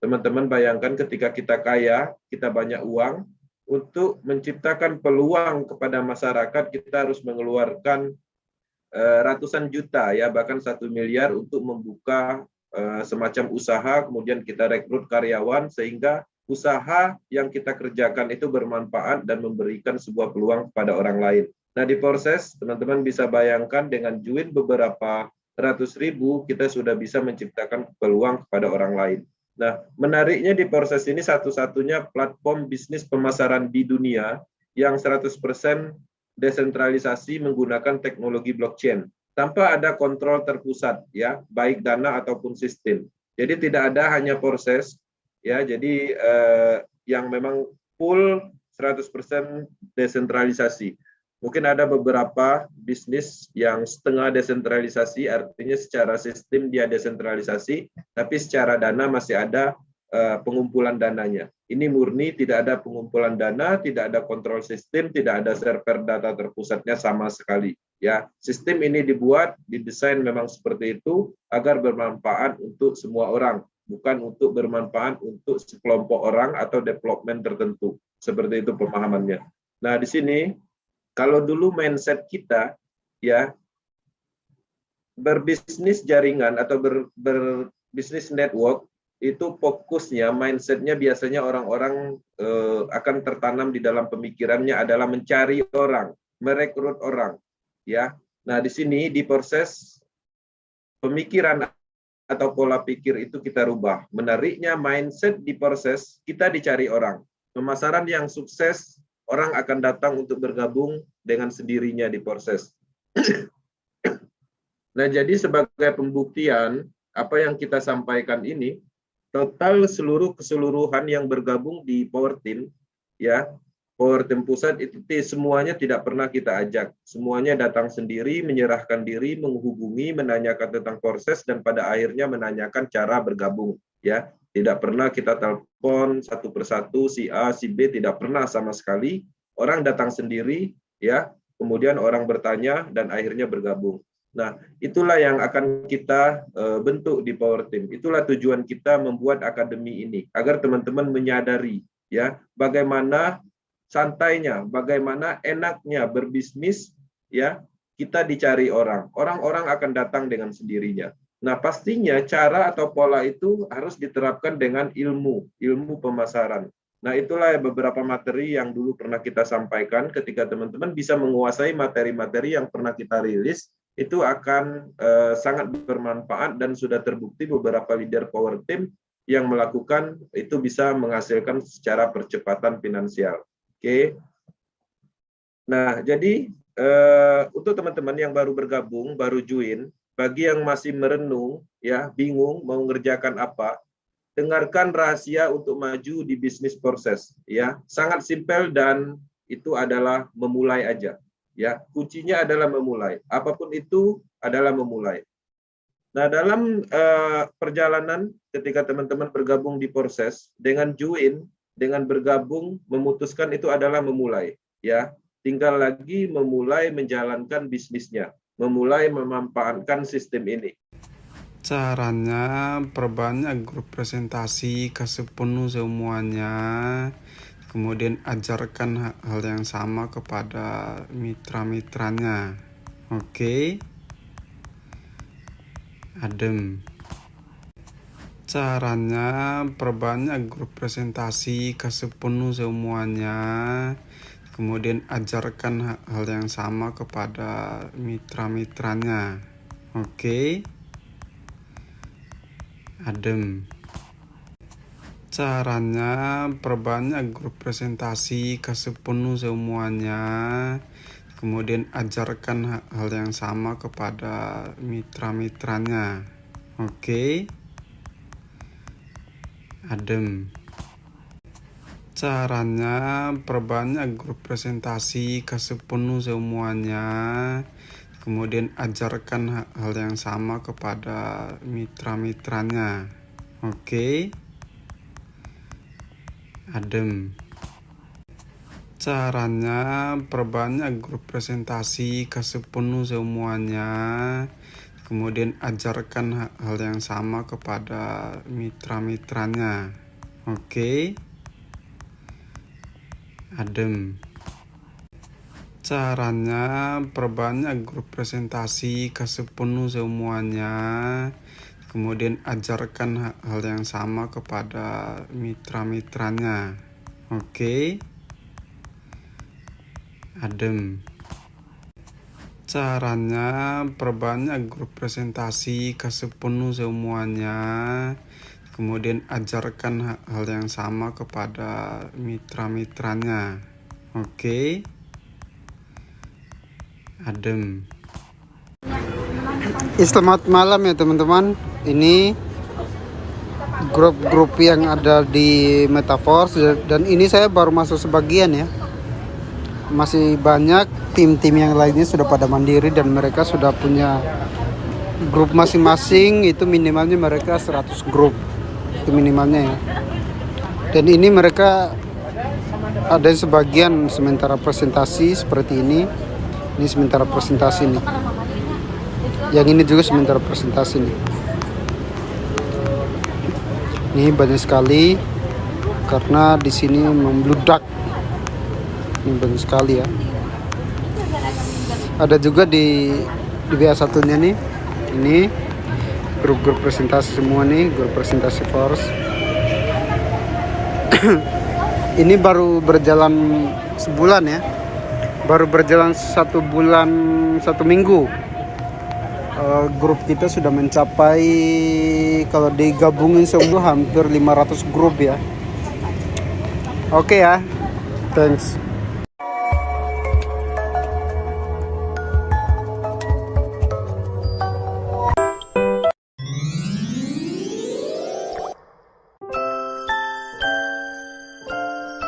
Teman-teman bayangkan ketika kita kaya, kita banyak uang, untuk menciptakan peluang kepada masyarakat, kita harus mengeluarkan ratusan juta, ya bahkan 1 miliar untuk membuka semacam usaha, kemudian kita rekrut karyawan, sehingga usaha yang kita kerjakan itu bermanfaat dan memberikan sebuah peluang kepada orang lain. Nah, di proses, teman-teman bisa bayangkan dengan join beberapa ratus ribu, kita sudah bisa menciptakan peluang kepada orang lain. Nah, menariknya di proses ini satu-satunya platform bisnis pemasaran di dunia yang 100% desentralisasi menggunakan teknologi blockchain tanpa ada kontrol terpusat, ya, baik dana ataupun sistem. Jadi tidak ada hanya proses, ya, jadi yang memang full 100% desentralisasi. Mungkin ada beberapa bisnis yang setengah desentralisasi, artinya secara sistem dia desentralisasi, tapi secara dana masih ada pengumpulan dananya. Ini murni tidak ada pengumpulan dana, tidak ada kontrol sistem, tidak ada server data terpusatnya sama sekali. Ya, sistem ini didesain memang seperti itu agar bermanfaat untuk semua orang, bukan untuk bermanfaat untuk sekelompok orang atau development tertentu. Seperti itu pemahamannya. Nah, di sini kalau dulu mindset kita, ya, berbisnis jaringan atau berbisnis network, itu fokusnya, mindsetnya biasanya orang-orang akan tertanam di dalam pemikirannya adalah mencari orang, merekrut orang, ya. Nah, di sini di proses pemikiran atau pola pikir itu kita rubah. Menariknya mindset di proses kita dicari orang. Pemasaran yang sukses, orang akan datang untuk bergabung dengan sendirinya di proses. Nah, jadi sebagai pembuktian apa yang kita sampaikan ini, total keseluruhan yang bergabung di Power Team, ya, Power Team pusat itu semuanya tidak pernah kita ajak. Semuanya datang sendiri, menyerahkan diri, menghubungi, menanyakan tentang proses, dan pada akhirnya menanyakan cara bergabung. Ya, tidak pernah kita telepon satu persatu si A, si B, tidak pernah sama sekali. Orang datang sendiri, ya, kemudian orang bertanya dan akhirnya bergabung. Nah, itulah yang akan kita bentuk di Power Team. Itulah tujuan kita membuat akademi ini, agar teman-teman menyadari, ya, bagaimana santainya, bagaimana enaknya berbisnis, ya, kita dicari orang. Orang-orang akan datang dengan sendirinya. Nah, pastinya cara atau pola itu harus diterapkan dengan ilmu pemasaran. Nah, itulah beberapa materi yang dulu pernah kita sampaikan. Ketika teman-teman bisa menguasai materi-materi yang pernah kita rilis, itu akan sangat bermanfaat, dan sudah terbukti beberapa leader Power Team yang melakukan itu bisa menghasilkan secara percepatan finansial. Oke. Nah, jadi untuk teman-teman yang baru bergabung, baru join, bagi yang masih merenung, ya, bingung mau mengerjakan apa, dengarkan rahasia untuk maju di bisnis proses, ya. Sangat simpel, dan itu adalah memulai aja. Ya, kuncinya adalah memulai. Apapun itu adalah memulai. Nah, dalam perjalanan ketika teman-teman bergabung di proses, dengan join, dengan bergabung, memutuskan itu adalah memulai. Ya, tinggal lagi memulai menjalankan bisnisnya, memulai memanfaatkan sistem ini. Caranya perbanyak grup presentasi, kasih penuh semuanya. Kemudian ajarkan hal yang sama kepada mitra-mitranya. Oke. Adem. Caranya perbanyak grup presentasi, kasih penuh semuanya. Kemudian ajarkan hal yang sama kepada mitra-mitranya. Oke. Adem. Caranya perbanyak grup presentasi, kasih penuh semuanya. Kemudian ajarkan hal yang sama kepada mitra-mitranya. Oke. Adem. Caranya perbanyak grup presentasi, kasih penuh semuanya. Kemudian ajarkan hal yang sama kepada mitra-mitranya. Oke. Adem. Caranya perbanyak grup presentasi, kasih penuh semuanya. kemudian ajarkan hal yang sama kepada mitra-mitranya. Oke, adem. Caranya perbanyak grup presentasi, kasih penuh semuanya, kemudian ajarkan hal yang sama kepada mitra-mitranya. Oke, adem. Caranya perbanyak grup presentasi, kasih penuh semuanya, kemudian ajarkan hal yang sama kepada mitra-mitranya. Oke, adem. Selamat malam ya teman-teman. Ini grup-grup yang ada di Metaverse, dan ini saya baru masuk sebagian ya. Masih banyak tim-tim yang lainnya sudah pada mandiri dan mereka sudah punya grup masing-masing. Itu minimalnya mereka 100 grup. Itu minimalnya ya. Dan ini mereka ada sebagian sementara presentasi seperti ini. Ini sementara presentasi nih. Yang ini juga sementara presentasi nih. Ini banyak sekali karena di sini membludak. Ini banyak sekali ya. Ada juga di WA satunya nih. Ini grup-grup presentasi semua nih, grup presentasi Force. Ini baru berjalan sebulan ya. Baru berjalan 1 bulan 1 minggu. Grup kita sudah mencapai, kalau digabungin semua hampir 500 grup ya. Oke ya, thanks.